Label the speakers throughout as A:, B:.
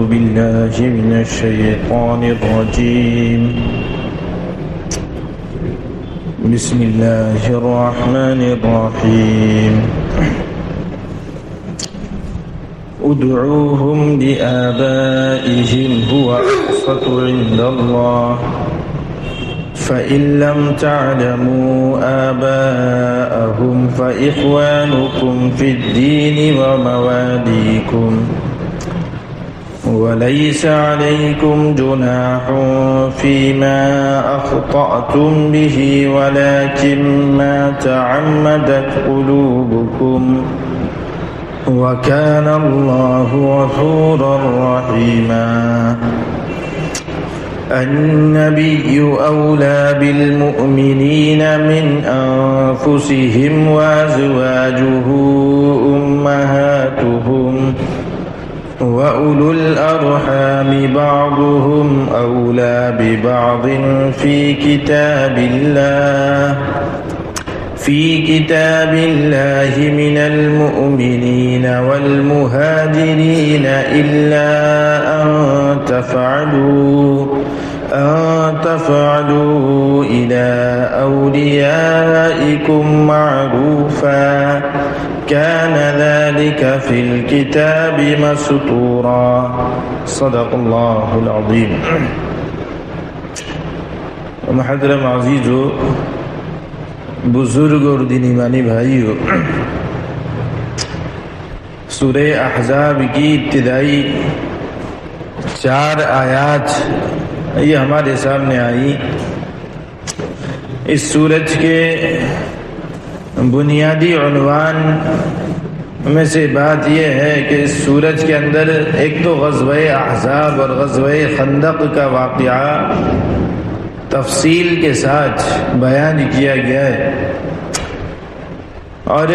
A: بالله من الشيطان الرجيم بسم الله الرحمن الرحيم ادعوهم لآبائهم هو أقسط عند الله فإن لم تعلموا آباءهم فإخوانكم في الدين ومواليكم وليس عليكم جناح فيما أخطأتم به ولكن ما تعمدت قلوبكم وكان الله غفورا رحيما النبي أولى بالمؤمنين من أنفسهم وأزواجه أمهاتهم وأولو الأرحام بعضهم أولى ببعض في كتاب الله من المؤمنين والمهاجرين إلا أن تفعلوا إلى أوليائكم معروفا كان ذلك في الكتاب مسطورا صدق الله العظيم. محترم عزیزو، بزرگ اور دین ایمانی بھائیو، سورہ احزاب کی ابتدائی 4 آیات یہ ہمارے سامنے آئی. اس سورج کے بنیادی عنوان میں سے بات یہ ہے کہ اس سورج کے اندر ایک تو غزوہ احزاب اور غزوہ خندق کا واقعہ تفصیل کے ساتھ بیان کیا گیا ہے، اور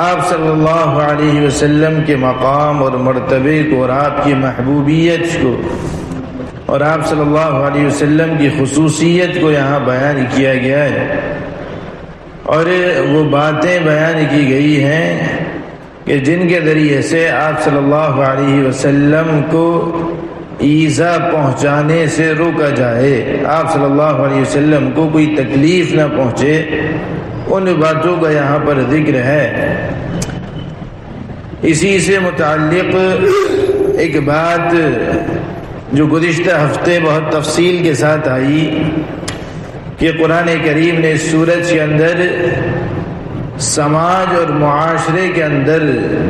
A: آپ صلی اللہ علیہ وسلم کے مقام اور مرتبے کو اور آپ کی محبوبیت کو اور آپ صلی اللہ علیہ وسلم کی خصوصیت کو یہاں بیان کیا گیا ہے. اور وہ باتیں بیان کی گئی ہیں کہ جن کے ذریعے سے آپ صلی اللہ علیہ وسلم کو ایذا پہنچانے سے روکا جائے، آپ صلی اللہ علیہ وسلم کو کوئی تکلیف نہ پہنچے، ان باتوں کا یہاں پر ذکر ہے. اسی سے متعلق ایک بات جو گزشتہ ہفتے بہت تفصیل کے ساتھ آئی کہ قرآن کریم نے اس سورج کے اندر سماج اور معاشرے کے اندر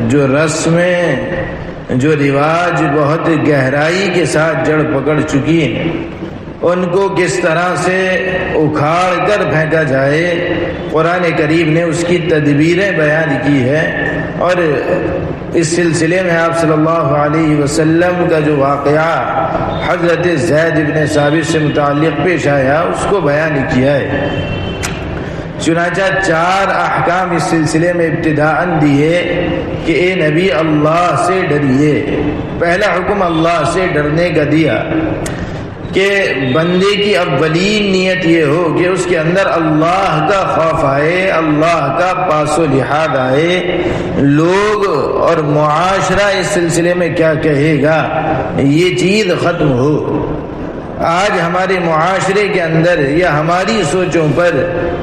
A: جو رسمیں، جو رواج بہت گہرائی کے ساتھ جڑ پکڑ چکی ہیں، ان کو کس طرح سے اکھاڑ کر پھینکا جائے، قرآن کریم نے اس کی تدبیریں بیان کی ہے. اور اس سلسلے میں آپ صلی اللہ علیہ وسلم کا جو واقعہ حضرت زید بن ثابت سے متعلق پیش آیا اس کو بیان کیا ہے. چنانچہ 4 احکام اس سلسلے میں ابتداءً دیے کہ اے نبی اللہ سے ڈریے. پہلا حکم اللہ سے ڈرنے کا دیا کہ بندے کی اولین نیت یہ ہو کہ اس کے اندر اللہ کا خوف آئے، اللہ کا پاس و لحاظ آئے. لوگ اور معاشرہ اس سلسلے میں کیا کہے گا یہ چیز ختم ہو. آج ہمارے معاشرے کے اندر یا ہماری سوچوں پر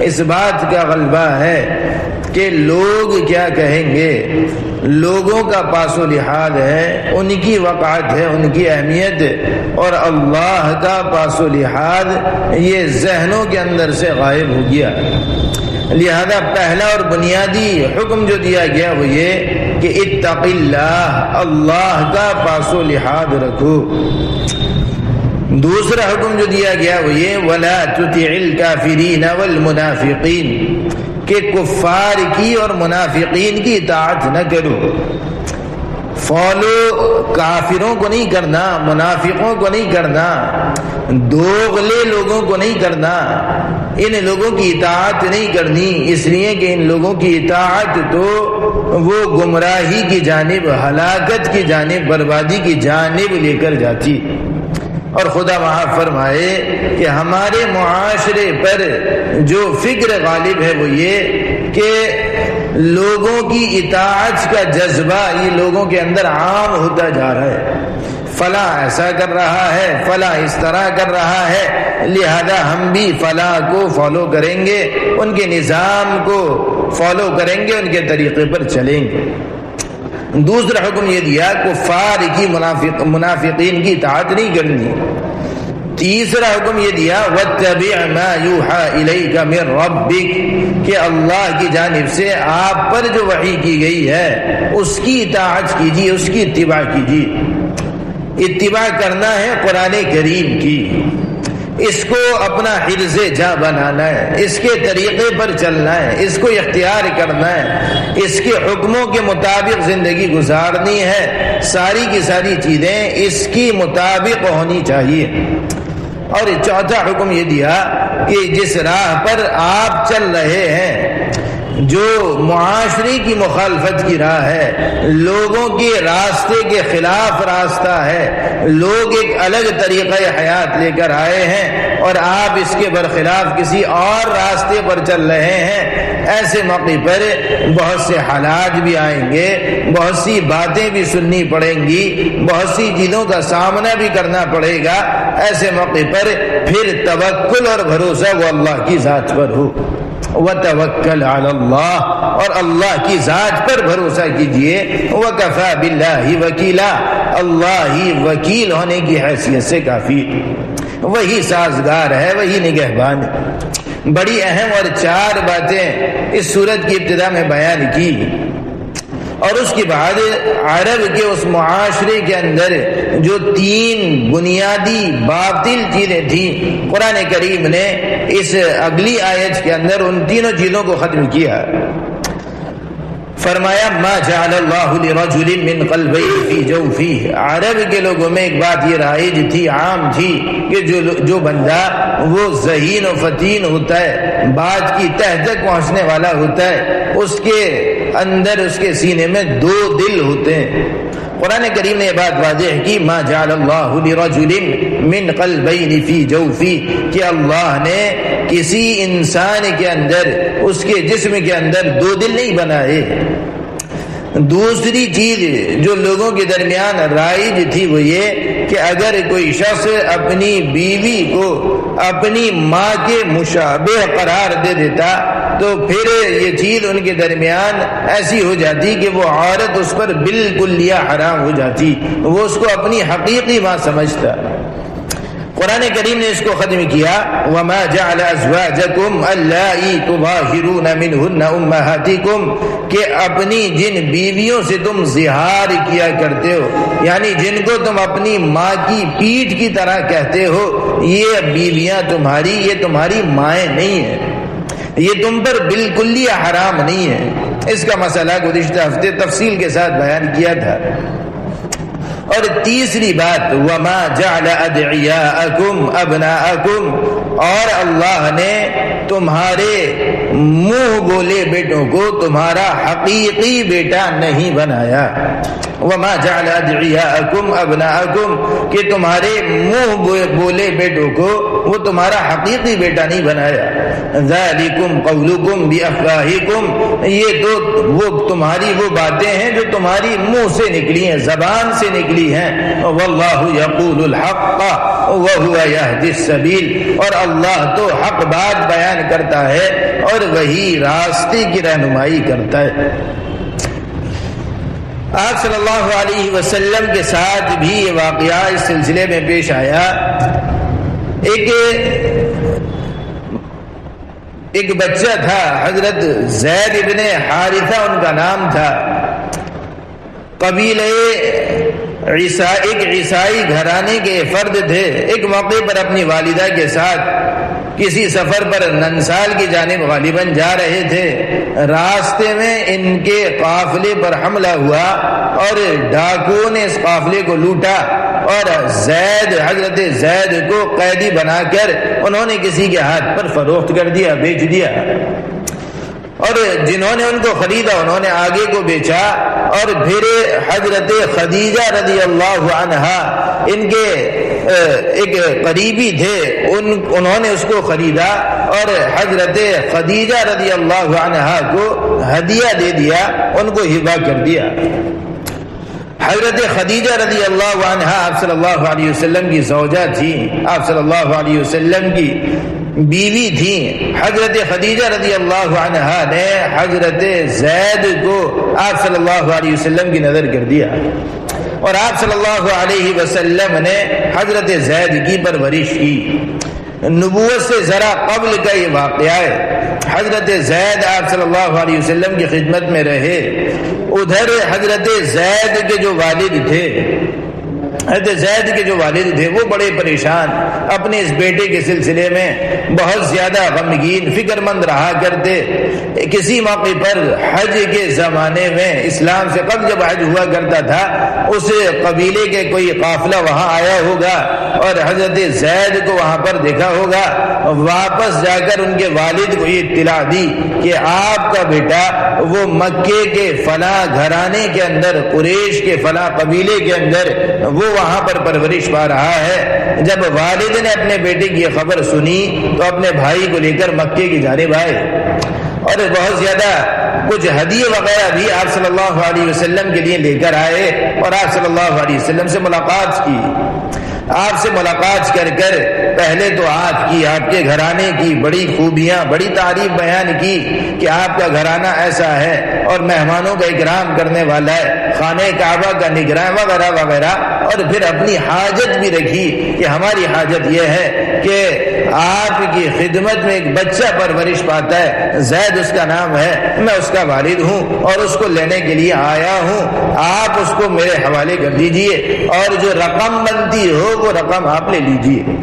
A: اس بات کا غلبہ ہے کہ لوگ کیا کہیں گے. لوگوں کا پاس و لحاظ ہے، ان کی وقعت ہے، ان کی اہمیت، اور اللہ کا پاس و لحاظ یہ ذہنوں کے اندر سے غائب ہو گیا. لہذا پہلا اور بنیادی حکم جو دیا گیا وہ یہ کہ اتق اللہ، اللہ کا پاس و لحاظ رکھو. دوسرا حکم جو دیا گیا وہ یہ وَلَا تُطِعِ الْكَافِرِينَ وَالْمُنَافِقِينَ، کہ کفار کی اور منافقین کی اطاعت نہ کرو. فالو کافروں کو نہیں کرنا، منافقوں کو نہیں کرنا، دوغلے لوگوں کو نہیں کرنا، ان لوگوں کی اطاعت نہیں کرنی، اس لیے کہ ان لوگوں کی اطاعت تو وہ گمراہی کی جانب، ہلاکت کی جانب، بربادی کی جانب لے کر جاتی. اور خدا وہاں فرمائے کہ ہمارے معاشرے پر جو فکر غالب ہے وہ یہ کہ لوگوں کی اطاعت کا جذبہ یہ لوگوں کے اندر عام ہوتا جا رہا ہے. فلاں ایسا کر رہا ہے، فلاں اس طرح کر رہا ہے، لہذا ہم بھی فلاں کو فالو کریں گے، ان کے نظام کو فالو کریں گے، ان کے طریقے پر چلیں گے. دوسرا حکم یہ دیا کفار کی منافقین کی اطاعت نہیں کرنی. تیسرا حکم یہ دیا وَاتَّبِعْ مَا يُوحَى إِلَيْكَ مِن رَبِّكَ کہ اللہ کی جانب سے آپ پر جو وحی کی گئی ہے اس کی اطاعت کیجیے، اس کی اتباع کیجیے. اتباع کرنا ہے قرآن کریم کی، اس کو اپنا حرز جاں بنانا ہے، اس کے طریقے پر چلنا ہے، اس کو اختیار کرنا ہے، اس کے حکموں کے مطابق زندگی گزارنی ہے. ساری کی ساری چیزیں اس کی مطابق ہونی چاہیے. اور چوتھا حکم یہ دیا کہ جس راہ پر آپ چل رہے ہیں، جو معاشرے کی مخالفت کی راہ ہے، لوگوں کے راستے کے خلاف راستہ ہے، لوگ ایک الگ طریقہ حیات لے کر آئے ہیں اور آپ اس کے برخلاف کسی اور راستے پر چل رہے ہیں، ایسے موقع پر بہت سے حالات بھی آئیں گے، بہت سی باتیں بھی سننی پڑیں گی، بہت سی چیزوں کا سامنا بھی کرنا پڑے گا. ایسے موقع پر پھر توکل اور بھروسہ وہ اللہ کی ذات پر ہو. وَتَوَكَّلْ عَلَى اللَّهِ اور اللہ کی ذات پر بھروسہ کیجئے. وَكَفَى بِاللَّهِ وَكِيلًا اللہ ہی وکیل ہونے کی حیثیت سے کافی، وہی سازگار ہے، وہی نگہبان. بڑی اہم اور 4 باتیں اس سورت کی ابتدا میں بیان کی، اور اس کے بعد عرب کے اس معاشرے کے اندر جو 3 بنیادی باطل چیزیں تھیں، قرآن کریم نے اس اگلی آیت کے اندر ان تینوں چیزوں کو ختم کیا. فرمایا ما جعل اللہ لرجل من قلبین فی جوفہ. عرب کے لوگوں میں ایک بات یہ رائج تھی، عام تھی، کہ جو بندہ وہ ذہین و فتین ہوتا ہے، بات کی تہ تک پہنچنے والا ہوتا ہے، اس کے اندر، اس کے سینے میں 2 دل ہوتے ہیں. قرآن کریم نے یہ بات واضح کی ما جعل اللہ لرجل من قلبین فی جوفہ کہ اللہ نے کسی انسان کے اندر، اس کے جسم کے اندر 2 دل نہیں بنائے. دوسری چیز جو لوگوں کے درمیان رائج تھی وہ یہ کہ اگر کوئی شخص اپنی بیوی کو اپنی ماں کے مشابہ قرار دے دیتا تو پھر یہ چیز ان کے درمیان ایسی ہو جاتی کہ وہ عورت اس پر بالکل حرام ہو جاتی، وہ اس کو اپنی حقیقی ماں سمجھتا. قرآن کریم نے اس کو ختم کیا وما جعل ازواجکم اللائی تظاہرون منہن امہاتکم کہ اپنی جن بیویوں سے تم زہار کیا کرتے ہو، یعنی جن کو تم اپنی ماں کی پیٹھ کی طرح کہتے ہو، یہ بیویاں تمہاری، یہ تمہاری مائیں نہیں ہیں، یہ تم پر بالکل ہی حرام نہیں ہے. اس کا مسئلہ گزشتہ ہفتے تفصیل کے ساتھ بیان کیا تھا. اور تیسری بات وما جعل ادعیاءکم ابناءکم اور اللہ نے تمہارے منہ بولے بیٹوں کو تمہارا حقیقی بیٹا نہیں بنایا. وما جعل ادعیاءکم ابناءکم کہ تمہارے منہ بولے بیٹوں کو وہ تمہارا حقیقی بیٹا نہیں بنایا. ذالکم قولکم بافواہکم یہ تو وہ تمہاری وہ باتیں ہیں جو تمہاری منہ سے نکلی ہیں، زبان سے نکلی ہیں. واللہ یقول الحق وہو یہدی السبیل اور اللہ تو حق بات بیان کرتا ہے اور وہی راستے کی رہنمائی کرتا ہے. آپ صلی اللہ علیہ وسلم کے ساتھ بھی یہ واقعہ اس سلسلے میں پیش آیا. ایک بچہ تھا، حضرت زید ابن حارثہ ان کا نام تھا. قبیلہ ایک عیسائی گھرانے کے فرد تھے. ایک موقع پر اپنی والدہ کے ساتھ کسی سفر پر ننسال کی جانب غالباً جا رہے تھے. راستے میں ان کے قافلے پر حملہ ہوا اور ڈاکوؤں نے اس قافلے کو لوٹا اور حضرت زید کو قیدی بنا کر انہوں نے کسی کے ہاتھ پر فروخت کر دیا، بیچ دیا. اور جنہوں نے ان کو خریدا انہوں نے آگے کو بیچا. اور پھر حضرت خدیجہ رضی اللہ عنہا ان کے ایک قریبی تھے، انہوں نے اس کو خریدا اور حضرت خدیجہ رضی اللہ عنہا کو ہدیہ دے دیا، ان کو ہبہ کر دیا۔ حضرت خدیجہ رضی اللہ عنہا آپ صلی اللہ علیہ وسلم کی زوجہ تھی، آپ صلی اللہ علیہ وسلم کی بیوی تھی۔ حضرت خدیجہ رضی اللہ عنہا نے حضرت زید کو آپ صلی اللہ علیہ وسلم کی نظر کر دیا، اور آپ صلی اللہ علیہ وسلم نے حضرت زید کی پرورش کی۔ نبوت سے ذرا قبل کا یہ واقعہ ہے۔ حضرت زید آپ صلی اللہ علیہ وسلم کی خدمت میں رہے، ادھر حضرت زید کے جو والد تھے، حضرت زید کے جو والد تھے وہ بڑے پریشان، اپنے اس بیٹے کے سلسلے میں بہت زیادہ غمگین فکر مند رہا کرتے۔ کسی موقع پر حج کے زمانے میں، اسلام سے قبل جب حج ہوا کرتا تھا، اس قبیلے کے کوئی قافلہ وہاں آیا ہوگا اور حضرت زید کو وہاں پر دیکھا ہوگا، واپس جا کر ان کے والد کو یہ اطلاع دی کہ آپ کا بیٹا وہ مکے کے فلاں گھرانے کے اندر، قریش کے فلاں قبیلے کے اندر وہ وہاں پر پرورش پا رہا ہے۔ جب والد نے اپنے بیٹے کی یہ خبر سنی تو اپنے بھائی کو لے کر مکے کی جانب آئے، اور بہت زیادہ کچھ ہدیے وغیرہ بھی آپ صلی اللہ علیہ وسلم کے لیے لے کر آئے، اور آپ صلی اللہ علیہ وسلم سے ملاقات کی۔ آپ سے ملاقات کر کر پہلے تو آپ کے گھرانے کی بڑی خوبیاں، بڑی تعریف بیان کی کہ آپ کا گھرانہ ایسا ہے اور مہمانوں کا اکرام کرنے والا ہے، خانہ کعبہ کا نگراں وغیرہ وغیرہ، اور پھر اپنی حاجت بھی رکھی کہ ہماری حاجت یہ ہے کہ آپ کی خدمت میں ایک بچہ پرورش پاتا ہے، زید اس کا نام ہے، میں اس کا والد ہوں اور اس کو لینے کے لیے آیا ہوں، آپ اس کو میرے حوالے کر دیجئے اور جو رقم بنتی ہو وہ رقم آپ لے لیجئے۔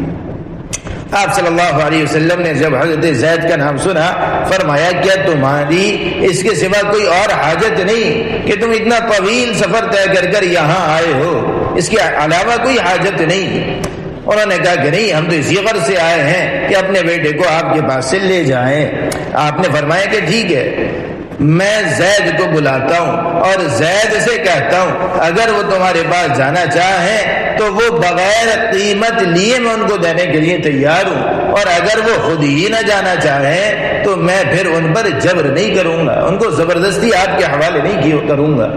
A: آپ صلی اللہ علیہ وسلم نے جب حضرت زید کا نام سنا فرمایا کیا تمہاری اس کے سوا کوئی اور حاجت نہیں کہ تم اتنا طویل سفر طے کر کر یہاں آئے ہو، اس کے علاوہ کوئی حاجت نہیں؟ انہوں نے کہا کہ نہیں، ہم تو اسی غرض سے آئے ہیں کہ اپنے بیٹے کو آپ کے پاس سے لے جائیں۔ آپ نے فرمایا کہ ٹھیک ہے، میں زید کو بلاتا ہوں اور زید سے کہتا ہوں اگر وہ تمہارے پاس جانا چاہیں تو وہ بغیر قیمت لیے میں ان کو دینے کے لیے تیار ہوں، اور اگر وہ خود ہی نہ جانا چاہیں تو میں پھر ان پر جبر نہیں کروں گا، ان کو زبردستی آپ کے حوالے نہیں کروں گا۔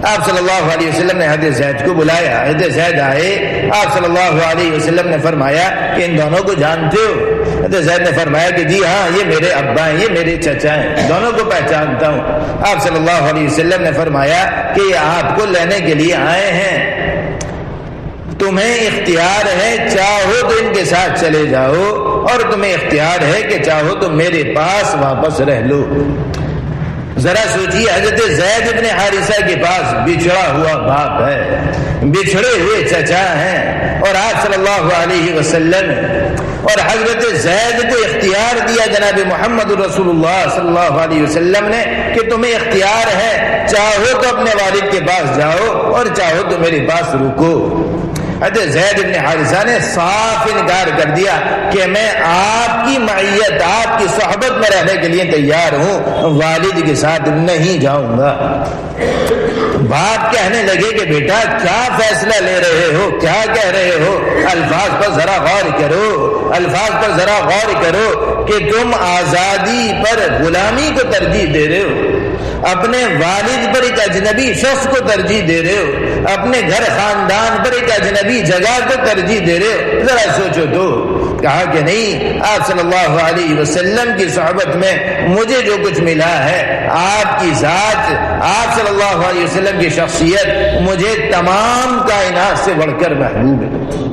A: آپ صلی اللہ علیہ وسلم نے حضرت زید کو بلایا، حضرت زید آئے، آپ صلی اللہ علیہ وسلم نے فرمایا کہ ان دونوں کو جانتے ہو؟ حضرت زید نے فرمایا کہ جی ہاں، یہ میرے ابا ہیں، یہ میرے چچا ہیں، دونوں کو پہچانتا ہوں۔ آپ صلی اللہ علیہ وسلم نے فرمایا کہ یہ آپ کو لینے کے لیے آئے ہیں، تمہیں اختیار ہے، چاہو تو ان کے ساتھ چلے جاؤ اور تمہیں اختیار ہے کہ چاہو تو میرے پاس واپس رہ لو۔ ذرا سوچیے، حضرت زید ابن حارثہ کے پاس بچھڑا ہوا باپ ہے، بچھڑے ہوئے چچا ہیں، اور آپ صلی اللہ علیہ وسلم اور حضرت زید کو اختیار دیا جناب محمد رسول اللہ صلی اللہ علیہ وسلم نے کہ تمہیں اختیار ہے، چاہو تو اپنے والد کے پاس جاؤ اور چاہو تو میرے پاس رکو۔ حضرت زید بن حارثہ نے صاف انکار کر دیا کہ میں آپ کی معیت، آپ کی صحبت میں رہنے کے لیے تیار ہوں، والد کے ساتھ نہیں جاؤں گا۔ باپ کہنے لگے کہ بیٹا کیا فیصلہ لے رہے ہو، کیا کہہ رہے ہو، الفاظ پر ذرا غور کرو، الفاظ پر ذرا غور کرو کہ تم آزادی پر غلامی کو ترجیح دے رہے ہو، اپنے والد پر ایک اجنبی شخص کو ترجیح دے رہے ہو، اپنے گھر خاندان پر ایک اجنبی جگہ کو ترجیح دے رہے ہو، ذرا سوچو تو۔ کہا کہ نہیں، آپ صلی اللہ علیہ وسلم کی صحبت میں مجھے جو کچھ ملا ہے، آپ کی ذات، آپ صلی اللہ علیہ وسلم کی شخصیت مجھے تمام کائنات سے بڑھ کر محبوب ہے۔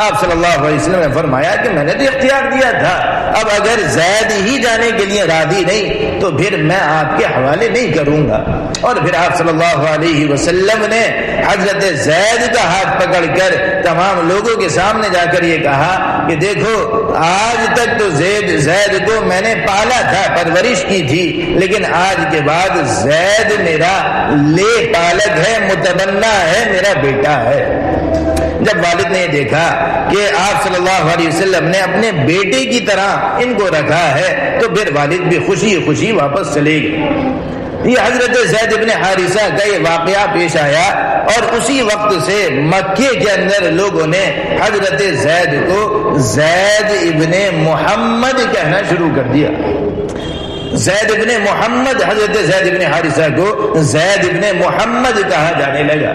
A: آپ صلی اللہ علیہ وسلم نے فرمایا کہ میں نے تو اختیار دیا تھا، اب اگر زید ہی جانے کے لیے راضی نہیں تو پھر میں آپ کے حوالے نہیں کروں گا۔ اور پھر آپ صلی اللہ علیہ وسلم نے حضرت زید کا ہاتھ پکڑ کر تمام لوگوں کے سامنے جا کر یہ کہا کہ دیکھو، آج تک تو زید کو میں نے پالا تھا، پرورش کی تھی، لیکن آج کے بعد زید میرا لے پالک ہے، متبنہ ہے، میرا بیٹا ہے۔ جب والد نے یہ دیکھا کہ آپ صلی اللہ علیہ وسلم نے اپنے بیٹے کی طرح ان کو رکھا ہے تو پھر والد بھی خوشی خوشی واپس چلے گئے۔ یہ حضرت زید ابن حارثہ کا یہ واقعہ پیش آیا اور اسی وقت سے مکے کے اندر لوگوں نے حضرت زید کو زید ابن محمد کہنا شروع کر دیا. زید ابن محمد، حضرت زید ابن حارثہ کو زید ابن محمد کہا جانے لگا.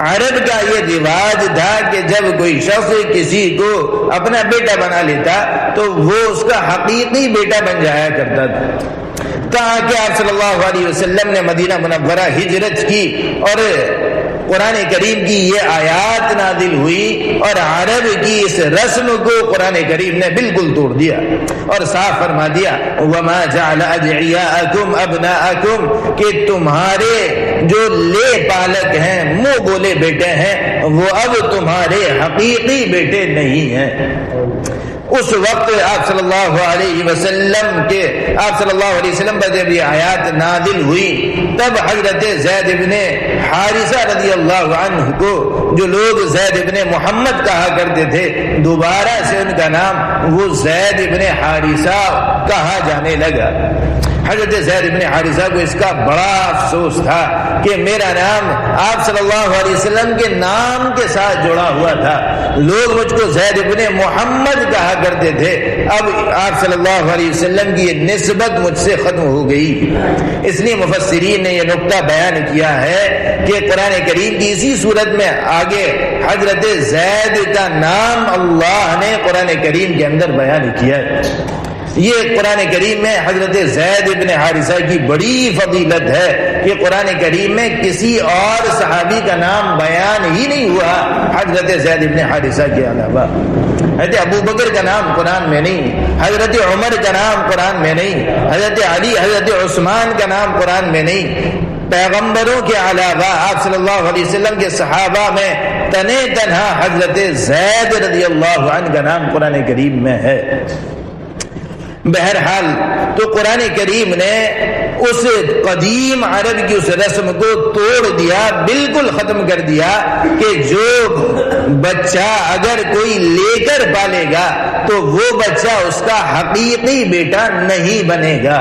A: عرب کا یہ رواج تھا کہ جب کوئی شخص کسی کو اپنا بیٹا بنا لیتا تو وہ اس کا حقیقی بیٹا بن جایا کرتا تھا. تاکہ آپ صلی اللہ علیہ وسلم نے مدینہ منورہ ہجرت کی اور قرآن کریم کی یہ آیات نازل ہوئی اور عرب کی اس رسم کو قرآن کریم نے بالکل توڑ دیا اور صاف فرما دیا وَمَا جَعْلَ أَدْعِيَاءَكُمْ أَبْنَاءَكُمْ کہ تمہارے جو لے پالک ہیں منہ بولے بیٹے ہیں وہ اب تمہارے حقیقی بیٹے نہیں ہیں. اس وقت آپ صلی اللہ علیہ وسلم پر جب یہ آیات نازل ہوئی تب حضرت زید ابن حارثہ رضی اللہ عنہ کو جو لوگ زید ابن محمد کہا کرتے تھے دوبارہ سے ان کا نام وہ زید ابن حارثہ کہا جانے لگا. حضرت زید ابن حارثہ کو اس کا بڑا افسوس تھا کہ میرا نام آپ صلی اللہ علیہ وسلم کے نام کے ساتھ جڑا ہوا تھا. لوگ مجھ کو زید ابن محمد کہا کرتے تھے، اب آپ صلی اللہ علیہ وسلم کی یہ نسبت مجھ سے ختم ہو گئی. اس لیے مفسرین نے یہ نقطہ بیان کیا ہے کہ قرآن کریم کی اسی صورت میں آگے حضرت زید کا نام اللہ نے قرآن کریم کے اندر بیان کیا ہے. یہ قرآن کریم میں حضرت زید ابن حارثہ کی بڑی فضیلت ہے کہ قرآن کریم میں کسی اور صحابی کا نام بیان ہی نہیں ہوا حضرت زید ابن حارثہ کے علاوہ. حضرت ابو بکر کا نام قرآن میں نہیں، حضرت عمر کا نام قرآن میں نہیں، حضرت علی حضرت عثمان کا نام قرآن میں نہیں. پیغمبروں کے علاوہ آپ صلی اللہ علیہ وسلم کے صحابہ میں تنے تنہا حضرت زید رضی اللہ عنہ کا نام قرآن کریم میں ہے. بہرحال تو قرآن کریم نے اس قدیم عرب کی اس رسم کو توڑ دیا، بالکل ختم کر دیا کہ جو بچہ اگر کوئی لے کر پالے گا تو وہ بچہ اس کا حقیقی بیٹا نہیں بنے گا.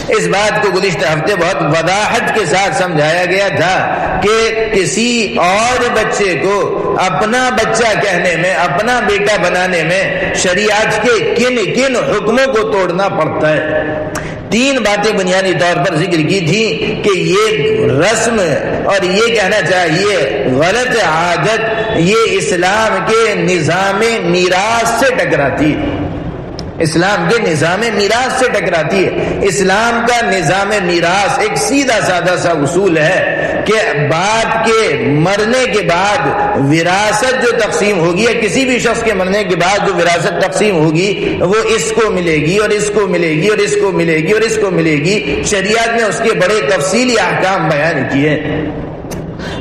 A: اس بات کو گزشتہ ہفتے بہت وضاحت کے ساتھ سمجھایا گیا تھا کہ کسی اور بچے کو اپنا بچہ کہنے میں، اپنا بیٹا بنانے میں شریعت کے کن کن حکموں کو توڑنا پڑتا ہے. 3 باتیں بنیادی طور پر ذکر کی تھی کہ یہ رسم اور یہ کہنا چاہیے غلط عادت یہ اسلام کے نظام میراث سے ٹکراتی ہے. اسلام کے نظام میراث سے ٹکراتی ہے. اسلام کا نظام میراث ایک سیدھا سادہ سا اصول ہے کہ باپ کے مرنے کے بعد وراثت جو تقسیم ہوگی یا کسی بھی شخص کے مرنے کے بعد جو وراثت تقسیم ہوگی وہ اس کو ملے گی اور اس کو ملے گی اور اس کو ملے گی اور اس کو ملے گی. شریعت نے اس کے بڑے تفصیلی احکام بیان کیے.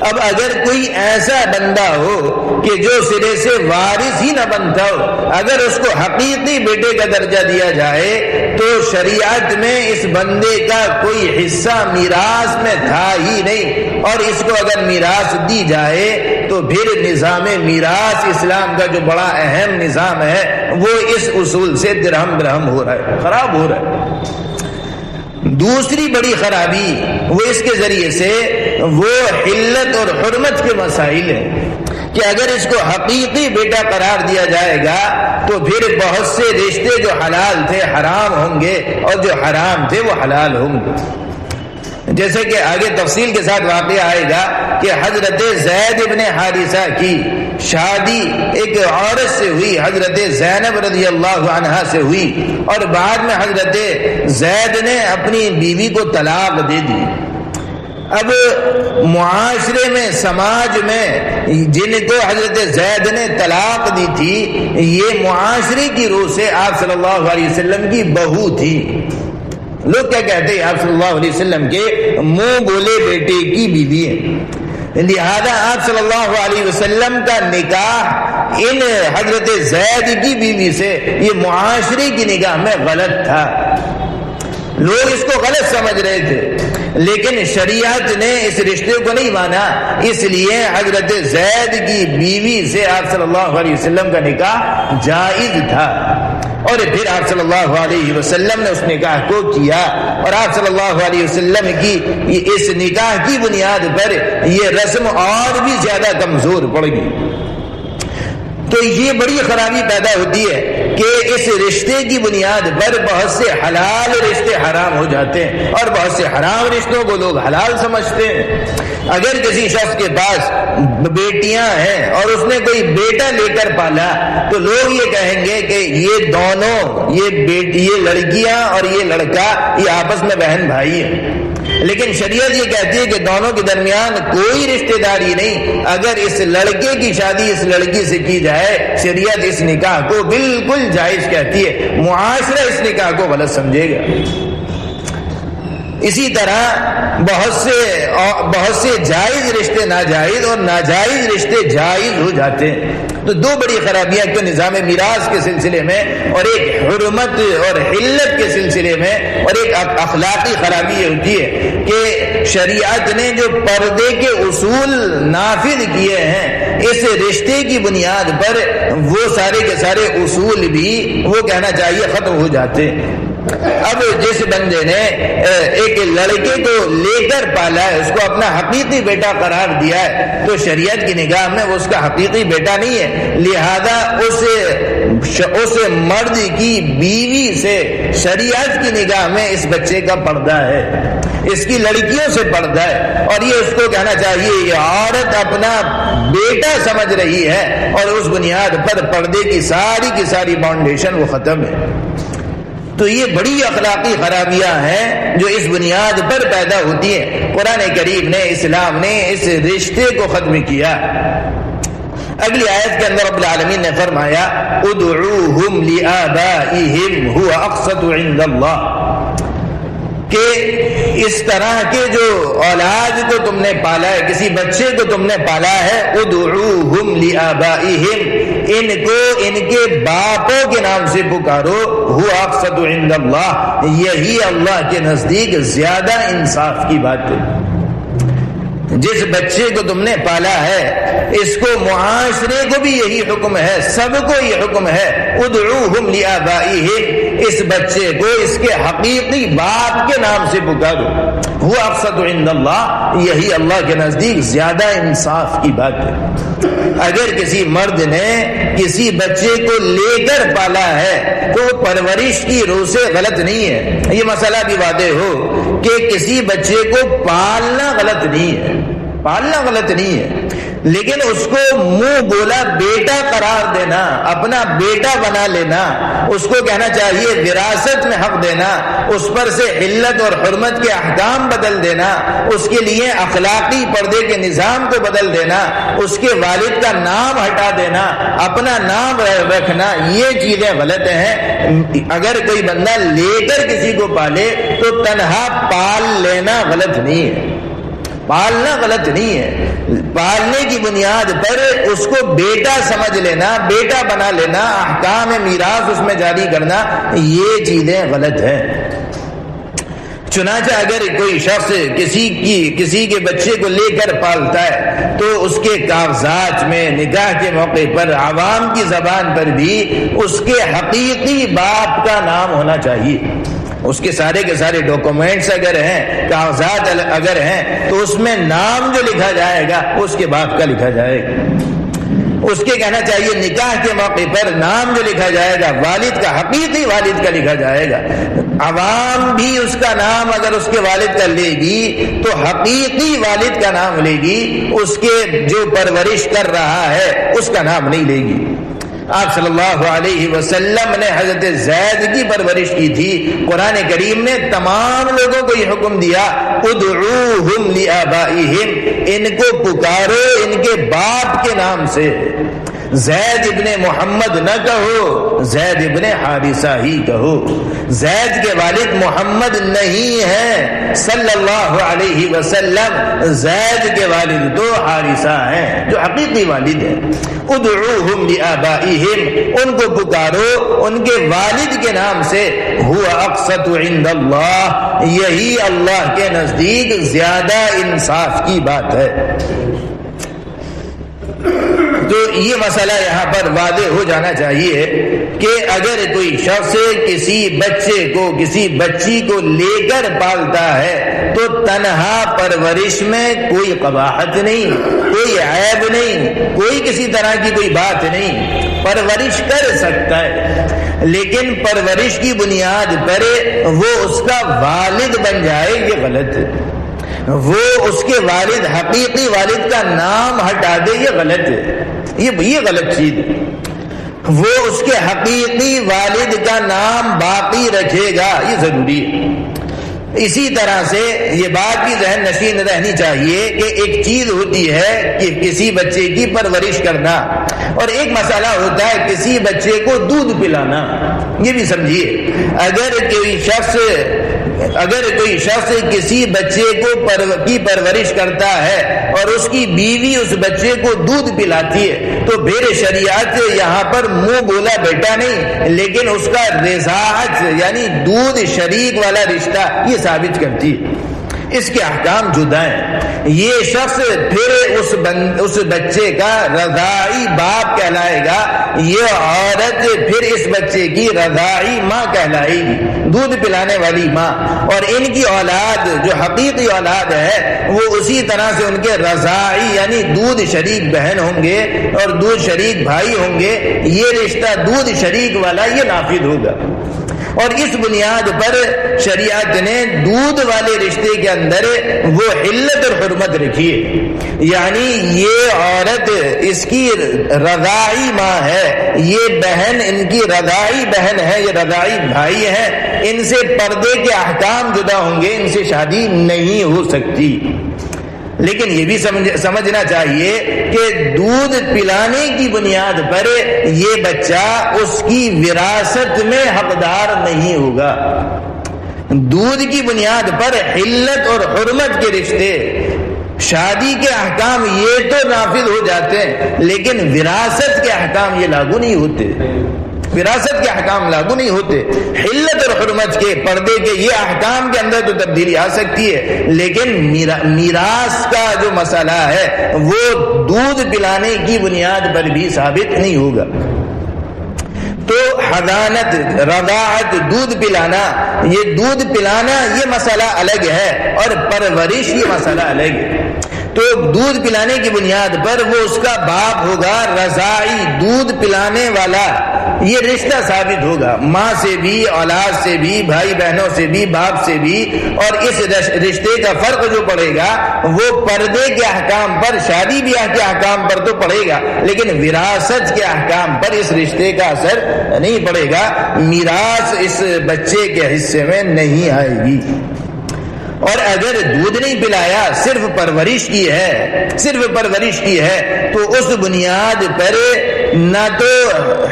A: اب اگر کوئی ایسا بندہ ہو کہ جو سرے سے وارث ہی نہ بنتا ہو، اگر اس کو حقیقی بیٹے کا درجہ دیا جائے تو شریعت میں اس بندے کا کوئی حصہ میراث میں تھا ہی نہیں، اور اس کو اگر میراث دی جائے تو پھر نظام میراث اسلام کا جو بڑا اہم نظام ہے وہ اس اصول سے درہم برہم ہو رہا ہے، خراب ہو رہا ہے. دوسری بڑی خرابی وہ اس کے ذریعے سے وہ حلت اور حرمت کے مسائل ہیں کہ اگر اس کو حقیقی بیٹا قرار دیا جائے گا تو پھر بہت سے رشتے جو حلال تھے حرام ہوں گے اور جو حرام تھے وہ حلال ہوں گے. جیسے کہ آگے تفصیل کے ساتھ واقعہ آئے گا کہ حضرت زید ابن حارثہ کی شادی ایک عورت سے ہوئی، حضرت زینب رضی اللہ عنہا سے ہوئی، اور بعد میں حضرت زید نے اپنی بیوی کو طلاق دے دی. اب معاشرے میں، سماج میں جن کو حضرت زید نے طلاق دی تھی یہ معاشرے کی روح سے آپ صلی اللہ علیہ وسلم کی بہو تھی. لوگ کیا کہتے ہیں؟ آپ صلی اللہ علیہ وسلم کے منہ بولے بیٹے کی بیوی ہے، لہذا آپ صلی اللہ علیہ وسلم کا نکاح ان حضرت زید کی بیوی سے یہ معاشرے کی نگاہ میں غلط تھا. لوگ اس کو غلط سمجھ رہے تھے لیکن شریعت نے اس رشتے کو نہیں مانا، اس لیے حضرت زید کی بیوی سے آپ صلی اللہ علیہ وسلم کا نکاح جائز تھا. اور پھر آپ صلی اللہ علیہ وسلم نے اس نکاح کو کیا، اور آپ صلی اللہ علیہ وسلم کی اس نکاح کی بنیاد پر یہ رسم اور بھی زیادہ کمزور پڑ گئی۔ تو یہ بڑی خرابی پیدا ہوتی ہے کہ اس رشتے کی بنیاد پر بہت سے حلال رشتے حرام ہو جاتے ہیں، اور بہت سے حرام رشتوں کو لوگ حلال سمجھتے ہیں۔ اگر کسی شخص کے پاس بیٹیاں ہیں اور اس نے کوئی بیٹا لے کر پالا تو لوگ یہ کہیں گے کہ یہ دونوں یہ لڑکیاں اور یہ لڑکا یہ آپس میں بہن بھائی ہیں، لیکن شریعت یہ کہتی ہے کہ دونوں کے درمیان کوئی رشتہ داری نہیں۔ اگر اس لڑکے کی شادی اس لڑکی سے کی جائے، شریعت اس نکاح کو بالکل جائز کہتی ہے، معاشرہ اس نکاح کو غلط سمجھے گا۔ اسی طرح بہت سے جائز رشتے ناجائز اور ناجائز رشتے جائز ہو جاتے ہیں۔ تو دو بڑی خرابیاں تو نظام میراث کے سلسلے میں، اور ایک حرمت اور حلت کے سلسلے میں، اور ایک اخلاقی خرابی یہ ہوتی ہے کہ شریعت نے جو پردے کے اصول نافذ کیے ہیں اس رشتے کی بنیاد پر، وہ سارے کے سارے اصول بھی وہ کہنا چاہیے ختم ہو جاتے ہیں۔ اب جس بندے نے ایک لڑکے کو لے کر پالا ہے، اس کو اپنا حقیقی بیٹا قرار دیا ہے، تو شریعت کی نگاہ میں وہ اس کا حقیقی بیٹا نہیں ہے، لہذا اس مرد کی بیوی سے شریعت کی نگاہ میں اس بچے کا پردہ ہے، اس کی لڑکیوں سے پردہ ہے، اور یہ اس کو کہنا چاہیے یہ عورت اپنا بیٹا سمجھ رہی ہے، اور اس بنیاد پر پردے کی ساری فاؤنڈیشن وہ ختم ہے۔ تو یہ بڑی اخلاقی خرابیاں ہیں جو اس بنیاد پر پیدا ہوتی ہیں۔ قرآن کریم نے، اسلام نے اس رشتے کو ختم کیا۔ اگلی آیت کے اندر رب العالمین نے فرمایا ادعوہم لآبائہم هو اقسط عند اللہ، کہ اس طرح کے جو اولاد کو تم نے پالا ہے، کسی بچے کو تم نے پالا ہے، ادعوہم لآبائہم، ان کو ان کے باپوں کے نام سے پکارو، هو اقسط عند اللہ، یہی اللہ کے نزدیک زیادہ انصاف کی بات ہے۔ جس بچے کو تم نے پالا ہے اس کو معاشرے کو بھی یہی حکم ہے، سب کو یہ حکم ہے، ادعوہم لآبائہم، اس بچے کو اس کے حقیقی باپ کے نام سے پکارو، وہ اقسط عند اللہ، یہی اللہ کے نزدیک زیادہ انصاف کی بات ہے۔ اگر کسی مرد نے کسی بچے کو لے کر پالا ہے تو پرورش کی روح سے غلط نہیں ہے، یہ مسئلہ بھی واضح ہو کہ کسی بچے کو پالنا غلط نہیں ہے، پالنا غلط نہیں ہے، لیکن اس کو منہ بولا بیٹا قرار دینا، اپنا بیٹا بنا لینا، اس کو کہنا چاہیے وراثت میں حق دینا، اس پر سے علت اور حرمت کے احکام بدل دینا، اس کے لیے اخلاقی پردے کے نظام کو بدل دینا، اس کے والد کا نام ہٹا دینا، اپنا نام رکھنا، یہ چیزیں غلط ہیں۔ اگر کوئی بندہ لے کر کسی کو پالے تو تنہا پال لینا غلط نہیں ہے، پالنا غلط نہیں ہے، پالنے کی بنیاد پر اس کو بیٹا سمجھ لینا، بیٹا بنا لینا، احکام میراث اس میں جاری کرنا، یہ چیزیں غلط ہیں۔ چنانچہ اگر کوئی شخص کسی کے بچے کو لے کر پالتا ہے تو اس کے کاغذات میں نکاح کے موقع پر عوام کی زبان پر بھی اس کے حقیقی باپ کا نام ہونا چاہیے، اس کے سارے ڈاکومنٹس اگر ہیں، کاغذات اگر ہیں تو اس میں نام جو لکھا جائے گا اس کے باپ کا لکھا جائے گا، اس کے کہنا چاہیے نکاح کے موقع پر نام جو لکھا جائے گا والد کا، حقیقی والد کا لکھا جائے گا۔ عوام بھی اس کا نام اگر اس کے والد کا لے گی تو حقیقی والد کا نام لے گی، اس کے جو پرورش کر رہا ہے اس کا نام نہیں لے گی۔ آپ صلی اللہ علیہ وسلم نے حضرت زید کی پرورش کی تھی، قرآن کریم نے تمام لوگوں کو یہ حکم دیا ادعوہم لآبائہم، ان کو پکارو ان کے باپ کے نام سے، زید ابن محمد نہ کہو، زید ابن حارثہ ہی کہو، زید کے والد محمد نہیں ہیں صلی اللہ علیہ وسلم، زید کے والد تو حارثہ ہیں جو حقیقی والد ہیں۔ ادعوہم لآبائہم، ان کو پکارو ان کے والد کے نام سے، هو اقسط عند اللہ، یہی اللہ کے نزدیک زیادہ انصاف کی بات ہے۔ تو یہ مسئلہ یہاں پر واضح ہو جانا چاہیے کہ اگر کوئی شخص کسی بچے کو کسی بچی کو لے کر پالتا ہے تو تنہا پرورش میں کوئی قباحت نہیں، کوئی عیب نہیں، کوئی کسی طرح کی کوئی بات نہیں، پرورش کر سکتا ہے، لیکن پرورش کی بنیاد پر وہ اس کا والد بن جائے یہ غلط ہے، وہ اس کے والد حقیقی والد کا نام ہٹا دے یہ غلط ہے، یہ غلط چیز ہے، وہ اس کے حقیقی والد کا نام باقی رکھے گا یہ ضروری ہے۔ اسی طرح سے یہ بات بھی ذہن نشین رہنی چاہیے کہ ایک چیز ہوتی ہے کہ کسی بچے کی پرورش کرنا اور ایک مسئلہ ہوتا ہے کسی بچے کو دودھ پلانا، یہ بھی سمجھیے۔ اگر کوئی شخص کسی بچے کی پرورش کرتا ہے اور اس کی بیوی اس بچے کو دودھ پلاتی ہے تو پھر شریعت یہاں پر منہ بولا بیٹا نہیں، لیکن اس کا رضاعت یعنی دودھ شریک والا رشتہ یہ ثابت کرتی ہے، اس کے احکام جدا ہیں۔ یہ شخص پھر اس بچے کا رضاعی باپ کہلائے گا، یہ عورت پھر اس بچے کی رضاعی ماں کہلائے گی، دودھ پلانے والی ماں، اور ان کی اولاد جو حقیقی اولاد ہے وہ اسی طرح سے ان کے رضاعی یعنی دودھ شریک بہن ہوں گے اور دودھ شریک بھائی ہوں گے، یہ رشتہ دودھ شریک والا یہ نافذ ہوگا۔ اور اس بنیاد پر شریعت نے دودھ والے رشتے کے اندر وہ حلت اور حرمت رکھی ہے، یعنی یہ عورت اس کی رضاعی ماں ہے، یہ بہن ان کی رضاعی بہن ہے، یہ رضاعی بھائی ہے، ان سے پردے کے احکام جدا ہوں گے، ان سے شادی نہیں ہو سکتی۔ لیکن یہ بھی سمجھنا چاہیے کہ دودھ پلانے کی بنیاد پر یہ بچہ اس کی وراثت میں حقدار نہیں ہوگا۔ دودھ کی بنیاد پر حلت اور حرمت کے رشتے، شادی کے احکام یہ تو نافذ ہو جاتے ہیں لیکن وراثت کے احکام یہ لاگو نہیں ہوتے، وراثت کے احکام لاگو نہیں ہوتے۔ حلت اور حرمت کے پردے کے یہ احکام کے اندر تو تبدیلی آ سکتی ہے، لیکن میراث کا جو مسئلہ ہے وہ دودھ پلانے کی بنیاد پر بھی ثابت نہیں ہوگا۔ تو حضانت، رضاعت، دودھ پلانا، یہ مسئلہ الگ ہے اور پرورش یہ مسئلہ الگ ہے۔ تو دودھ پلانے کی بنیاد پر وہ اس کا باپ ہوگا، رضاعی دودھ پلانے والا، یہ رشتہ ثابت ہوگا، ماں سے بھی، اولاد سے بھی، بھائی بہنوں سے بھی، باپ سے بھی، اور اس رشتے کا فرق جو پڑے گا وہ پردے کے احکام پر، شادی بیاہ کے احکام پر تو پڑے گا لیکن وراثت کے احکام پر اس رشتے کا اثر نہیں پڑے گا، میراث اس بچے کے حصے میں نہیں آئے گی۔ اور اگر دودھ نہیں پلایا، صرف پرورش کی ہے تو اس بنیاد پر نہ تو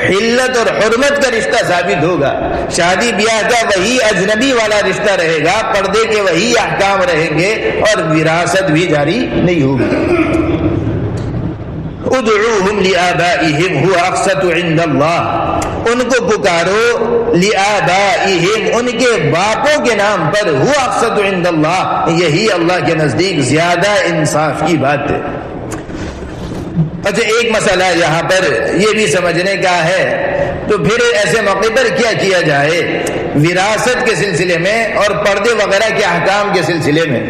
A: حلت اور حرمت کا رشتہ ثابت ہوگا، شادی بیاہ کا وہی اجنبی والا رشتہ رہے گا، پردے کے وہی احکام رہیں گے اور وراثت بھی جاری نہیں ہوگی۔ ادعوہم لآبائہم هو اقسط عند اللہ، ان کو پکارو لآبائہم، ان کے باپوں کے نام پر، هو اقسط عند اللہ، یہی اللہ کے نزدیک زیادہ انصاف کی بات ہے۔ اچھا، ایک مسئلہ یہاں پر یہ بھی سمجھنے کا ہے، تو پھر ایسے موقع پر کیا کیا جائے وراثت کے سلسلے میں اور پردے وغیرہ کے احکام کے سلسلے میں؟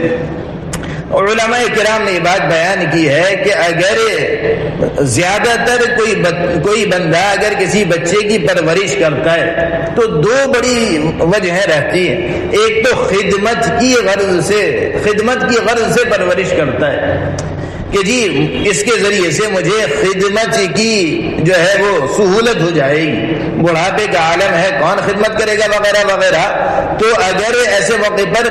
A: علماء کرام نے یہ بات بیان کی ہے کہ اگر زیادہ تر کوئی بندہ اگر کسی بچے کی پرورش کرتا ہے تو دو بڑی وجہیں رہتی ہیں، ایک تو خدمت کی غرض سے پرورش کرتا ہے کہ جی اس کے ذریعے سے مجھے خدمت کی جو ہے وہ سہولت ہو جائے گی، بڑھاپے کا عالم ہے، کون خدمت کرے گا وغیرہ وغیرہ۔ تو اگر ایسے موقع پر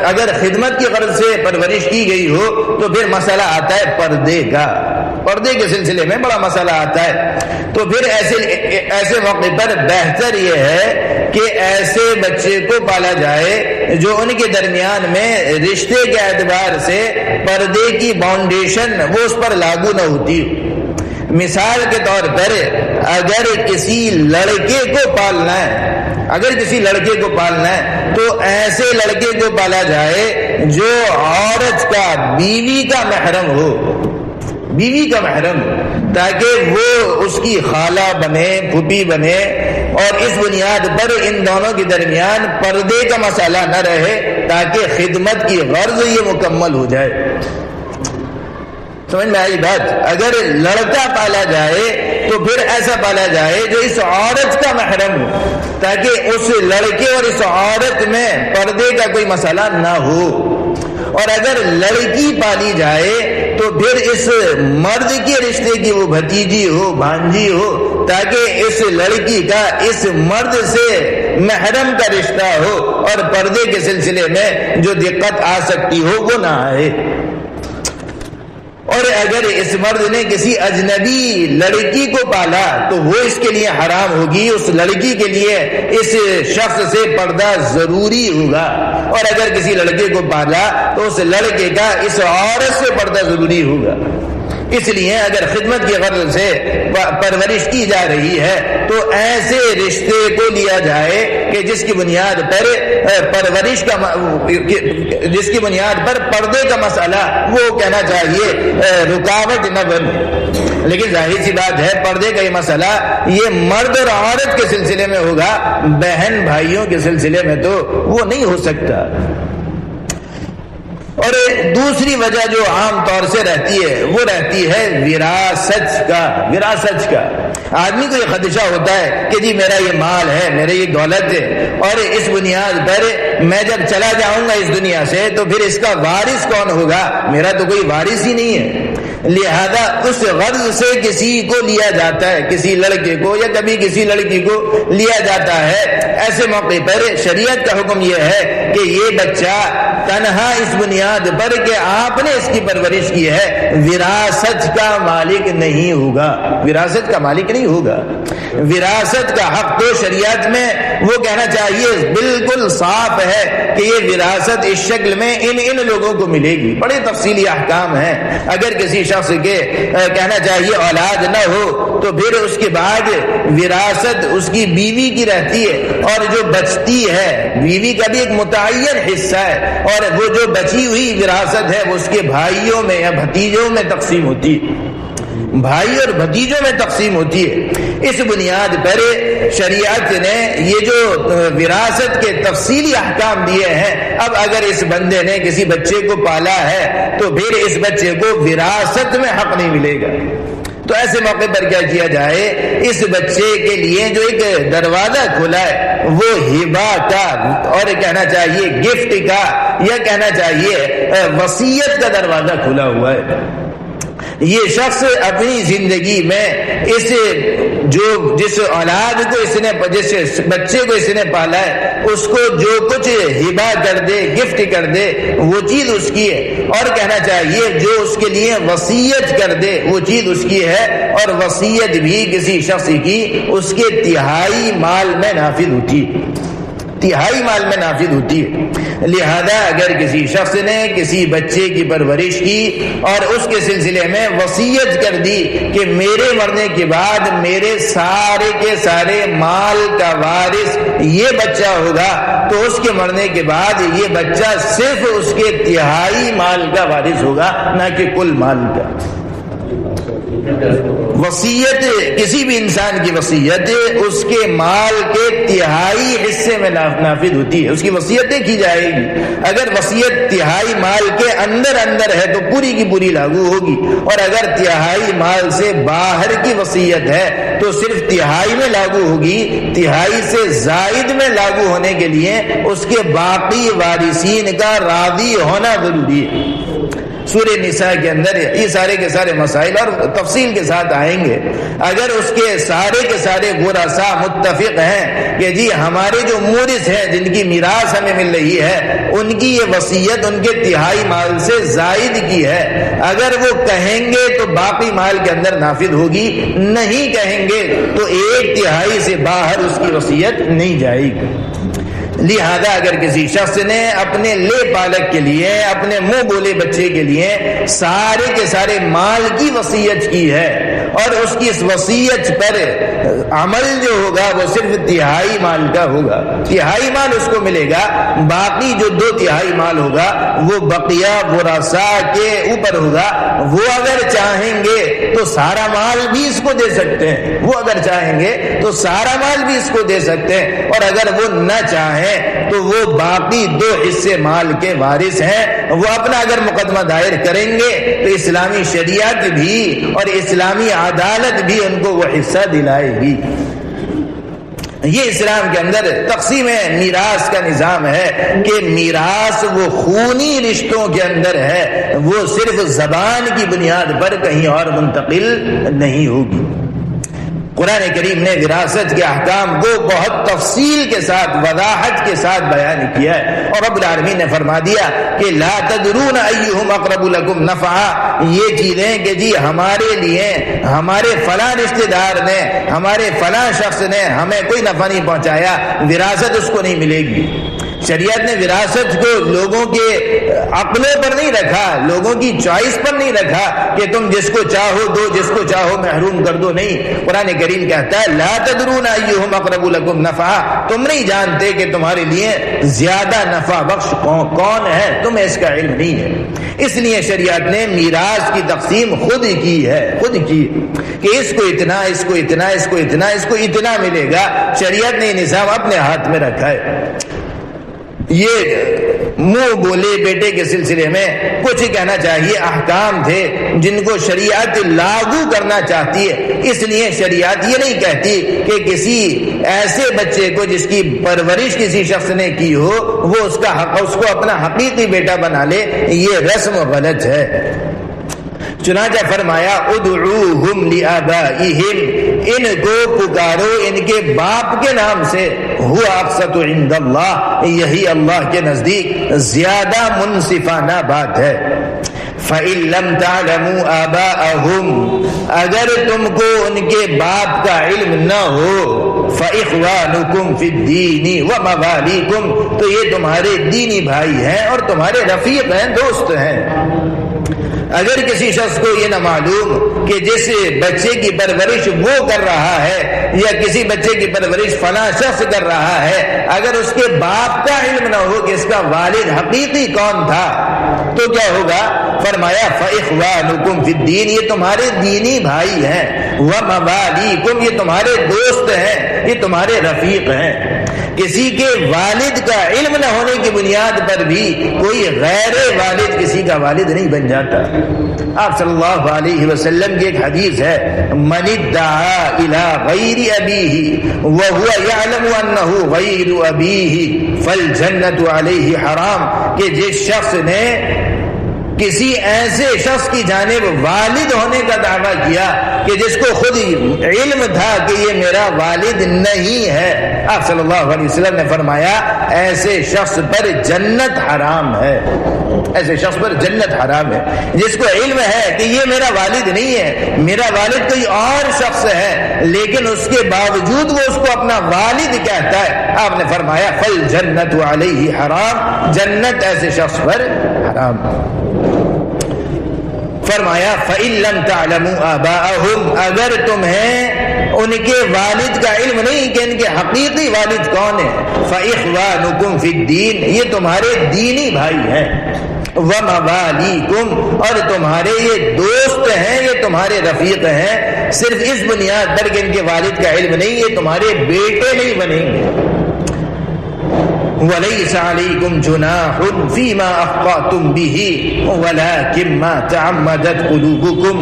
A: اگر خدمت کی غرض سے پرورش کی گئی ہو تو پھر مسئلہ آتا ہے پردے کا، پردے کے سلسلے میں بڑا مسئلہ آتا ہے۔ تو پھر ایسے موقع پر بہتر یہ ہے کہ ایسے بچے کو پالا جائے جو ان کے درمیان میں رشتے کے اعتبار سے پردے کی باؤنڈیشن وہ اس پر لاگو نہ ہوتی۔ مثال کے طور پر اگر کسی لڑکے کو پالنا ہے تو ایسے لڑکے کو پالا جائے جو عورت کا، بیوی کا محرم ہو، بیوی کا محرم تاکہ وہ اس کی خالہ بنے، پھوپھی بنے، اور اس بنیاد پر ان دونوں کے درمیان پردے کا مسئلہ نہ رہے تاکہ خدمت کی غرض یہ مکمل ہو جائے۔ سمجھ میں آئی بات؟ اگر لڑکا پالا جائے تو پھر ایسا پالا جائے جو اس عورت کا محرم ہو تاکہ اس لڑکے اور اس عورت میں پردے کا کوئی مسئلہ نہ ہو، اور اگر لڑکی پالی جائے تو پھر اس مرد کے رشتے کی وہ بھتیجی ہو، بھانجی ہو، تاکہ اس لڑکی کا اس مرد سے محرم کا رشتہ ہو اور پردے کے سلسلے میں جو دقت آ سکتی ہو وہ نہ آئے۔ اور اگر اس مرد نے کسی اجنبی لڑکی کو پالا تو وہ اس کے لیے حرام ہوگی، اس لڑکی کے لیے اس شخص سے پردہ ضروری ہوگا، اور اگر کسی لڑکے کو پالا تو اس لڑکے کا اس عورت سے پردہ ضروری ہوگا۔ اس لیے اگر خدمت کی غرض سے پرورش کی جا رہی ہے تو ایسے رشتے کو لیا جائے کہ جس کی بنیاد پر پرورش کا، جس کی بنیاد پر پردے کا مسئلہ وہ کہنا چاہیے رکاوٹ نہ بنے۔ لیکن ظاہر سی بات ہے پردے کا یہ مسئلہ یہ مرد اور عورت کے سلسلے میں ہوگا، بہن بھائیوں کے سلسلے میں تو وہ نہیں ہو سکتا۔ اور دوسری وجہ جو عام طور سے رہتی ہے وہ رہتی ہے وراثت کا۔ آدمی کو یہ خدشہ ہوتا ہے کہ جی میرا یہ مال ہے، میرا یہ دولت ہے، اور اس بنیاد پر میں جب چلا جاؤں گا اس دنیا سے تو پھر اس کا وارث کون ہوگا؟ میرا تو کوئی وارث ہی نہیں ہے۔ لہذا اس غرض سے کسی کو لیا جاتا ہے، کسی لڑکے کو یا کبھی کسی لڑکی کو لیا جاتا ہے۔ ایسے موقع پر شریعت کا حکم یہ ہے کہ یہ بچہ تنہا اس بنیاد پر کہ آپ نے اس کی پرورش کی ہے وراثت کا مالک نہیں ہوگا، وراثت کا مالک نہیں ہوگا۔ وراثت کا حق تو شریعت میں وہ کہنا چاہیے بالکل صاف ہے کہ یہ وراثت اس شکل میں ان لوگوں کو ملے گی۔ بڑے تفصیلی احکام ہیں۔ اگر کسی شخص کے کہنا چاہیے اولاد نہ ہو تو پھر اس کے بعد وراثت اس کی بیوی کی رہتی ہے، اور جو بچتی ہے بیوی کا بھی ایک متعین حصہ ہے، اور وہ جو بچی ہوئی وراثت ہے وہ اس کے بھائیوں میں یا بھتیجوں میں تقسیم ہوتی ہے، بھائی اور بھتیجوں میں تقسیم ہوتی ہے۔ اس بنیاد پر شریعت نے یہ جو وراثت کے تفصیلی احکام دیے ہیں، اب اگر اس بندے نے کسی بچے کو پالا ہے تو پھر اس بچے کو وراثت میں حق نہیں ملے گا۔ تو ایسے موقع پر کیا کیا جائے؟ اس بچے کے لیے جو ایک دروازہ کھلا ہے وہ ہبہ کا، اور کہنا چاہیے گفٹ کا، یا کہنا چاہیے وصیت کا دروازہ کھلا ہوا ہے۔ یہ شخص اپنی زندگی میں جس اولاد کو جس بچے کو اس نے پالا ہے اس کو جو کچھ ہبہ کر دے، گفٹ کر دے، وہ چیز اس کی ہے، اور کہنا چاہیے جو اس کے لیے وصیت کر دے وہ چیز اس کی ہے، اور وصیت بھی کسی شخص کی اس کے تہائی مال میں نافذ ہوتی ہے، تہائی مال میں نافذ ہوتی ہے۔ لہذا اگر کسی شخص نے کسی بچے کی پرورش کی اور اس کے سلسلے میں وصیت کر دی کہ میرے مرنے کے بعد میرے سارے کے سارے مال کا وارث یہ بچہ ہوگا، تو اس کے مرنے کے بعد یہ بچہ صرف اس کے تہائی مال کا وارث ہوگا، نہ کہ کل مال کا۔ وصیت، کسی بھی انسان کی وصیت اس کے مال کے تہائی حصے میں نافذ ہوتی ہے، اس کی وصیتیں کی جائے گی۔ اگر وصیت تہائی مال کے اندر ہے تو پوری کی پوری لاگو ہوگی، اور اگر تہائی مال سے باہر کی وصیت ہے تو صرف تہائی میں لاگو ہوگی، تہائی سے زائد میں لاگو ہونے کے لیے اس کے باقی وارثین کا راضی ہونا ضروری ہے۔ سورہ نساء کے اندر یہ سارے کے سارے مسائل اور تفصیل کے ساتھ آئیں گے۔ اگر اس کے سارے ورثاء متفق ہیں کہ جی ہمارے جو مورث ہیں جن کی میراث ہمیں مل رہی ہے ان کی یہ وصیت ان کے تہائی مال سے زائد کی ہے، اگر وہ کہیں گے تو باقی مال کے اندر نافذ ہوگی، نہیں کہیں گے تو ایک تہائی سے باہر اس کی وصیت نہیں جائے گی۔ لہذا اگر کسی شخص نے اپنے لے پالک کے لیے، اپنے منہ بولے بچے کے لیے سارے کے سارے مال کی وصیت کی ہے اور اس کی اس وصیت پر عمل جو ہوگا وہ صرف تہائی مال کا ہوگا، تہائی مال اس کو ملے گا، باقی جو 2/3 مال ہوگا وہ بقیہ ورثاء کے اوپر ہوگا۔ وہ اگر چاہیں گے تو سارا مال بھی اس کو دے سکتے ہیں، وہ اگر چاہیں گے تو سارا مال بھی اس کو دے سکتے ہیں، اور اگر وہ نہ چاہیں تو وہ باقی 2 حصے مال کے وارث ہیں۔ وہ اپنا اگر مقدمہ دائر کریں گے تو اسلامی شریعت بھی اور اسلامی عدالت بھی ان کو وہ حصہ دلائے گی۔ یہ اسلام کے اندر تقسیم میراث کا نظام ہے کہ میراث وہ خونی رشتوں کے اندر ہے، وہ صرف زبان کی بنیاد پر کہیں اور منتقل نہیں ہوگی۔ قرآن کریم نے وراثت کے احکام کو بہت تفصیل کے ساتھ، وضاحت کے ساتھ بیان کیا ہے، اور رب العالمین نے فرما دیا کہ لا تدرون ایہم اقرب لکم نفعا، یہ چیزیں کہ جی ہمارے لیے ہمارے فلاں رشتہ دار نے، ہمارے فلاں شخص نے ہمیں کوئی نفع نہیں پہنچایا، وراثت اس کو نہیں ملے گی۔ شریعت نے وراثت کو لوگوں کے عقلوں پر نہیں رکھا، لوگوں کی چوائس پر نہیں رکھا کہ تم جس کو چاہو دو، جس کو چاہو محروم کر دو، نہیں۔ قرآن کریم کہتا ہے لا تدرون ایہم اقرب لکم نفعا، تم نہیں جانتے کہ تمہارے لیے زیادہ نفع بخش کون ہے، تمہیں اس کا علم نہیں ہے۔ اس لیے شریعت نے میراث کی تقسیم خود کی ہے، خود کی کہ اس کو اتنا، اس کو اتنا، اس کو اتنا، اس کو اتنا ملے گا۔ شریعت نے نظام اپنے ہاتھ میں رکھا ہے۔ یہ منہ بولے بیٹے کے سلسلے میں کچھ کہنا چاہیے احکام تھے جن کو شریعت لاگو کرنا چاہتی ہے، اس لیے شریعت یہ نہیں کہتی کہ کسی ایسے بچے کو جس کی پرورش کسی شخص نے کی ہو وہ اس کا حق، اس کو اپنا حقیقی بیٹا بنا لے، یہ رسم غلط ہے۔ چنانچہ فرمایا ادعوہم لآبائہم، ان کو پکارو ان کے باپ کے نام سے، ہوا اقسط عند اللہ، یہی اللہ کے نزدیک زیادہ منصفانہ بات ہے۔ فَإِن لَمْ تَعْلَمُوا آبَاءَهُمْ، اگر تم کو ان کے باپ کا علم نہ ہو، فَإِخْوَانُكُمْ فِي الدِّينِ وَمَوَالِيكُمْ، تو یہ تمہارے دینی بھائی ہیں اور تمہارے رفیق ہیں، دوست ہیں۔ اگر کسی شخص کو یہ نہ معلوم کہ جس بچے کی پرورش وہ کر رہا ہے یا کسی بچے کی پرورش فلاں شخص کر رہا ہے، اگر اس کے باپ کا علم نہ ہو کہ اس کا والد حقیقی کون تھا تو کیا ہوگا؟ فرمایا فَإِخْوَانُكُمْ فِي الدِّينِ، یہ تمہارے دینی بھائی ہیں، وَمَوَالِيكُمْ، یہ تمہارے دوست ہیں، یہ تمہارے رفیق ہیں۔ کسی کے والد کا علم نہ ہونے کی بنیاد پر بھی کوئی غیر والد کسی کا والد نہیں بن جاتا۔ آپ صلی اللہ علیہ وسلم کی ایک حدیث ہے من ادعا الی غیر ابیہ وہو یعلم انہ غیر ابیہ فالجنۃ علیہ حرام، کہ جس شخص نے کسی ایسے شخص کی جانب والد ہونے کا دعویٰ کیا کہ جس کو خود علم تھا کہ یہ میرا والد نہیں ہے، آپ صلی اللہ علیہ وسلم نے فرمایا ایسے شخص پر جنت حرام ہے، ایسے شخص پر جنت حرام ہے۔ جس کو علم ہے کہ یہ میرا والد نہیں ہے، میرا والد کوئی اور شخص ہے، لیکن اس کے باوجود وہ اس کو اپنا والد کہتا ہے، آپ نے فرمایا فالجنۃ علیہ حرام، جنت ایسے شخص پر حرام۔ فرمایا فَإِن لَمْ تَعْلَمُوا آبَاءَهُمْ، اگر تمہیں ان کے والد کا علم نہیں کہ ان کے حقیقی والد کون ہیں، فَإِخْوَانُكُمْ فِي الدِّينِ، یہ تمہارے دینی بھائی ہیں، وَمَوَالِيكُمْ، اور تمہارے یہ دوست ہیں، یہ تمہارے رفیق ہیں، صرف اس بنیاد پر کہ ان کے والد کا علم نہیں، یہ تمہارے بیٹے نہیں بنیں گے۔ وَلَيْسَ عَلَيْكُمْ جُنَاحٌ فِي مَا أَخْطَأْتُمْ بِهِ وَلَكِنْ مَا تَعَمَّدَتْ قُلُوبُكُمْ۔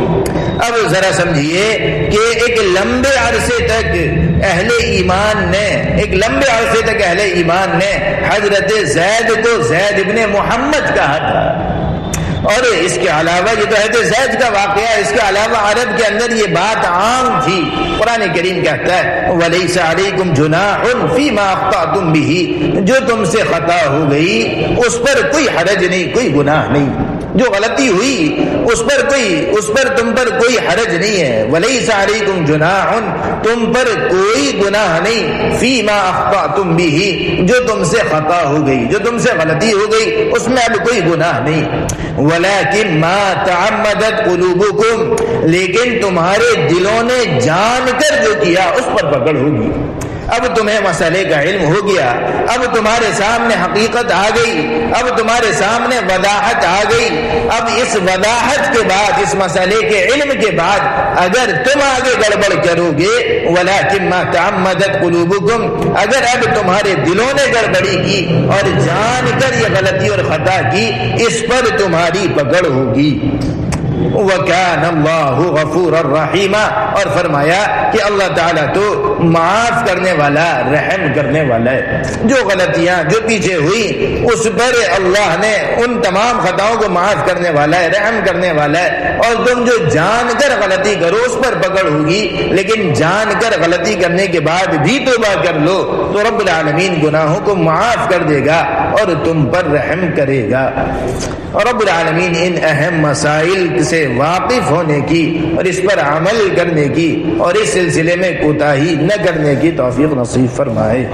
A: اب ذرا سمجھیے کہ ایک لمبے عرصے تک اہل ایمان نے حضرت زید کو زید ابن محمد کہا تھا، اور اس کے علاوہ یہ تو حضرت زید کا واقعہ، اس کے علاوہ عرب کے اندر یہ بات عام تھی۔ قرآن کریم کہتا ہے وَلَيْسَ عَلَيْكُمْ جُنَاحٌ فِي مَا أَخْطَأْتُمْ بِهِ، جو تم سے خطا ہو گئی اس پر کوئی حرج نہیں، کوئی گناہ نہیں۔ جو غلطی ہوئی اس پر تم پر کوئی حرج نہیں ہے. ولیس علیکم جناح، تم پر کوئی گناہ نہیں. فیما اخطأتم بہ، جو تم سے خطا ہو گئی، جو تم سے غلطی ہو گئی اس میں اب کوئی گناہ نہیں. ولیکن ما تعمدت قلوبکم، لیکن تمہارے دلوں نے جان کر جو کیا اس پر پکڑ ہوگی. اب تمہیں مسئلے کا علم ہو گیا، اب تمہارے سامنے حقیقت آ گئی، اب تمہارے سامنے وضاحت آ گئی. اب اس وضاحت کے بعد، اس مسئلے کے علم کے بعد اگر تم آگے گڑبڑ کرو گے، ولیکن ما تعمدت قلوبکم، اگر اب تمہارے دلوں نے گڑبڑی کی اور جان کر یہ غلطی اور خطا کی، اس پر تمہاری پکڑ ہوگی. وَكَانَ اللَّهُ غَفُورًا رَحِيمًا، اور فرمایا کہ اللہ تعالیٰ تو معاف کرنے والا، رحم کرنے والا ہے. جو غلطیاں جو پیچھے ہوئی اس پر اللہ نے ان تمام خطاؤں کو معاف کرنے والا ہے، رحم کرنے والا ہے. اور تم جو جان کر غلطی کرو اس پر پکڑ ہوگی، لیکن جان کر غلطی کرنے کے بعد بھی توبہ کر لو تو رب العالمین گناہوں کو معاف کر دے گا اور تم پر رحم کرے گا. اور رب العالمین ان اہم مسائل سے واقف ہونے کی اور اس پر عمل کرنے کی اور اس سلسلے میں کوتاہی نہ کرنے کی توفیق نصیب فرمائے.